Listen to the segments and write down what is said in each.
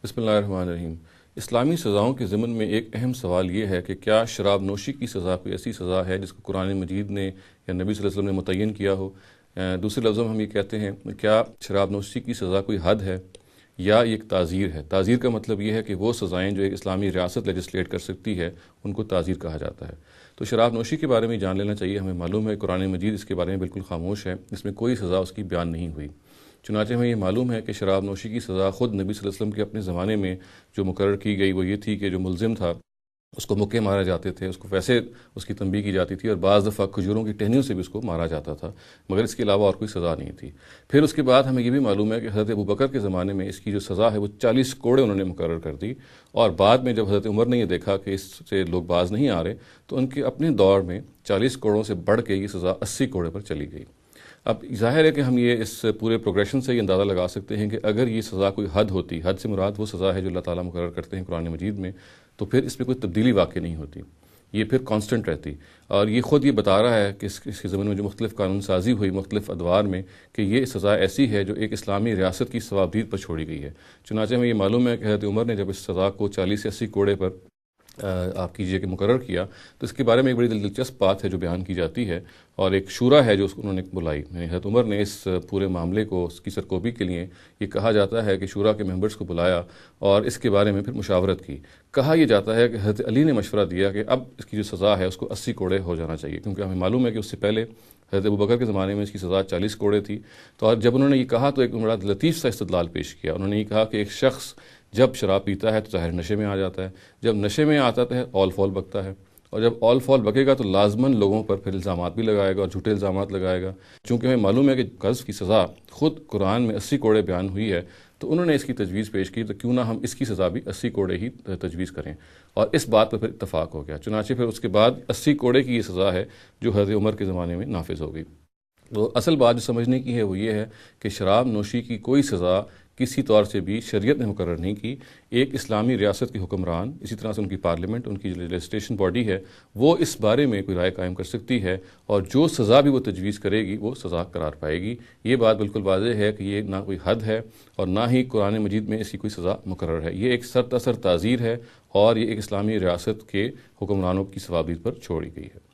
بسم اللہ الرحمن الرحیم۔ اسلامی سزاؤں کے ضمن میں ایک اہم سوال یہ ہے کہ کیا شراب نوشی کی سزا کوئی ایسی سزا ہے جس کو قرآن مجید نے یا نبی صلی اللہ علیہ وسلم نے متعین کیا ہو؟ دوسرے لفظوں میں ہم یہ کہتے ہیں کیا شراب نوشی کی سزا کوئی حد ہے یا یہ ایک تعزیر ہے؟ تعزیر کا مطلب یہ ہے کہ وہ سزائیں جو ایک اسلامی ریاست لیجسلیٹ کر سکتی ہے ان کو تعزیر کہا جاتا ہے۔ تو شراب نوشی کے بارے میں جان لینا چاہیے۔ ہمیں معلوم ہے قرآن مجید اس کے بارے میں بالکل خاموش ہے، اس میں کوئی سزا اس کی بیان نہیں ہوئی۔ چنانچہ ہمیں یہ معلوم ہے کہ شراب نوشی کی سزا خود نبی صلی اللہ علیہ وسلم کے اپنے زمانے میں جو مقرر کی گئی وہ یہ تھی کہ جو ملزم تھا اس کو مکے مارے جاتے تھے، اس کو ویسے اس کی تنبیہ کی جاتی تھی، اور بعض دفعہ کھجوروں کی ٹہنیوں سے بھی اس کو مارا جاتا تھا، مگر اس کے علاوہ اور کوئی سزا نہیں تھی۔ پھر اس کے بعد ہمیں یہ بھی معلوم ہے کہ حضرت ابوبکر کے زمانے میں اس کی جو سزا ہے وہ 40 کوڑے انہوں نے مقرر کر دی، اور بعد میں جب حضرت عمر نے یہ دیکھا کہ اس سے لوگ باز نہیں آ رہے تو ان کے اپنے دور میں 40 کوڑوں سے بڑھ کے یہ سزا 80 کوڑے پر چلی گئی۔ اب ظاہر ہے کہ ہم یہ اس پورے پروگریشن سے یہ اندازہ لگا سکتے ہیں کہ اگر یہ سزا کوئی حد ہوتی، حد سے مراد وہ سزا ہے جو اللہ تعالیٰ مقرر کرتے ہیں قرآن مجید میں، تو پھر اس میں کوئی تبدیلی واقع نہیں ہوتی، یہ پھر کانسٹنٹ رہتی۔ اور یہ خود یہ بتا رہا ہے کہ اس کے زمین میں جو مختلف قانون سازی ہوئی مختلف ادوار میں کہ یہ سزا ایسی ہے جو ایک اسلامی ریاست کی ثوابدید پر چھوڑی گئی ہے۔ چنانچہ ہمیں یہ معلوم ہے کہ حضرت عمر نے جب اس سزا کو 40 سے 80 کوڑے پر آپ کیجئے کہ مقرر کیا تو اس کے بارے میں ایک بڑی دلچسپ بات ہے جو بیان کی جاتی ہے، اور ایک شورا ہے جو اس کو انہوں نے بلائی۔ یعنی حضرت عمر نے اس پورے معاملے کو اس کی سرکوبی کے لیے یہ کہا جاتا ہے کہ شورا کے ممبرز کو بلایا اور اس کے بارے میں پھر مشاورت کی۔ کہا یہ جاتا ہے کہ حضرت علی نے مشورہ دیا کہ اب اس کی جو سزا ہے اس کو 80 کوڑے ہو جانا چاہیے، کیونکہ ہمیں معلوم ہے کہ اس سے پہلے حضرت ابوبکر کے زمانے میں اس کی سزا 40 کوڑے تھی۔ تو اور جب انہوں نے یہ کہا تو ایک بڑا لطیف سا استدلال پیش کیا۔ انہوں نے یہ کہا کہ ایک شخص جب شراب پیتا ہے تو ظاہر نشے میں آ جاتا ہے، جب نشے میں آتا ہے اول فول بکتا ہے، اور جب اول فول بکے گا تو لازماً لوگوں پر پھر الزامات بھی لگائے گا اور جھوٹے الزامات لگائے گا۔ چونکہ ہمیں معلوم ہے کہ قذف کی سزا خود قرآن میں 80 کوڑے بیان ہوئی ہے، تو انہوں نے اس کی تجویز پیش کی تو کیوں نہ ہم اس کی سزا بھی 80 کوڑے ہی تجویز کریں، اور اس بات پر پھر اتفاق ہو گیا۔ چنانچہ پھر اس کے بعد 80 کوڑے کی یہ سزا ہے جو حضرت عمر کے زمانے میں نافذ ہو گئی۔ تو اصل بات جو سمجھنے کی ہے وہ یہ ہے کہ شراب نوشی کی کوئی سزا کسی طور سے بھی شریعت نے مقرر نہیں کی۔ ایک اسلامی ریاست کے حکمران، اسی طرح سے ان کی پارلیمنٹ، ان کی لیجسلیشن باڈی ہے، وہ اس بارے میں کوئی رائے قائم کر سکتی ہے، اور جو سزا بھی وہ تجویز کرے گی وہ سزا قرار پائے گی۔ یہ بات بالکل واضح ہے کہ یہ نہ کوئی حد ہے اور نہ ہی قرآن مجید میں اس کی کوئی سزا مقرر ہے۔ یہ ایک سرتاسر تعزیر ہے، اور یہ ایک اسلامی ریاست کے حکمرانوں کی ثوابدید پر چھوڑی گئی ہے۔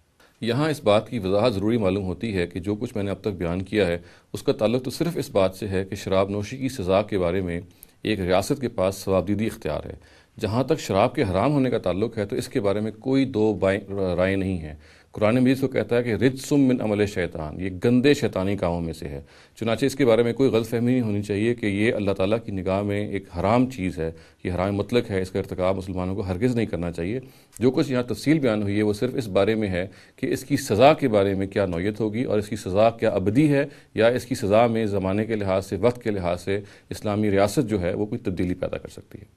یہاں اس بات کی وضاحت ضروری معلوم ہوتی ہے کہ جو کچھ میں نے اب تک بیان کیا ہے اس کا تعلق تو صرف اس بات سے ہے کہ شراب نوشی کی سزا کے بارے میں ایک ریاست کے پاس ثوابدیدی اختیار ہے۔ جہاں تک شراب کے حرام ہونے کا تعلق ہے تو اس کے بارے میں کوئی دو رائے نہیں ہے۔ قرآن مجید کو کہتا ہے کہ رجسم من عمل شیطان، یہ گندے شیطانی کاموں میں سے ہے۔ چنانچہ اس کے بارے میں کوئی غلط فہمی نہیں ہونی چاہیے کہ یہ اللہ تعالیٰ کی نگاہ میں ایک حرام چیز ہے، یہ حرام مطلق ہے، اس کا ارتکاب مسلمانوں کو ہرگز نہیں کرنا چاہیے۔ جو کچھ یہاں تفصیل بیان ہوئی ہے وہ صرف اس بارے میں ہے کہ اس کی سزا کے بارے میں کیا نوعیت ہوگی، اور اس کی سزا کیا ابدی ہے، یا اس کی سزا میں زمانے کے لحاظ سے، وقت کے لحاظ سے اسلامی ریاست جو ہے وہ کوئی تبدیلی پیدا کر سکتی ہے۔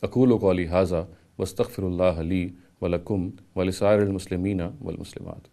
اقول قولی ھذا واستغفر اللہ لی ولکم ولسائر المسلمین والمسلمات۔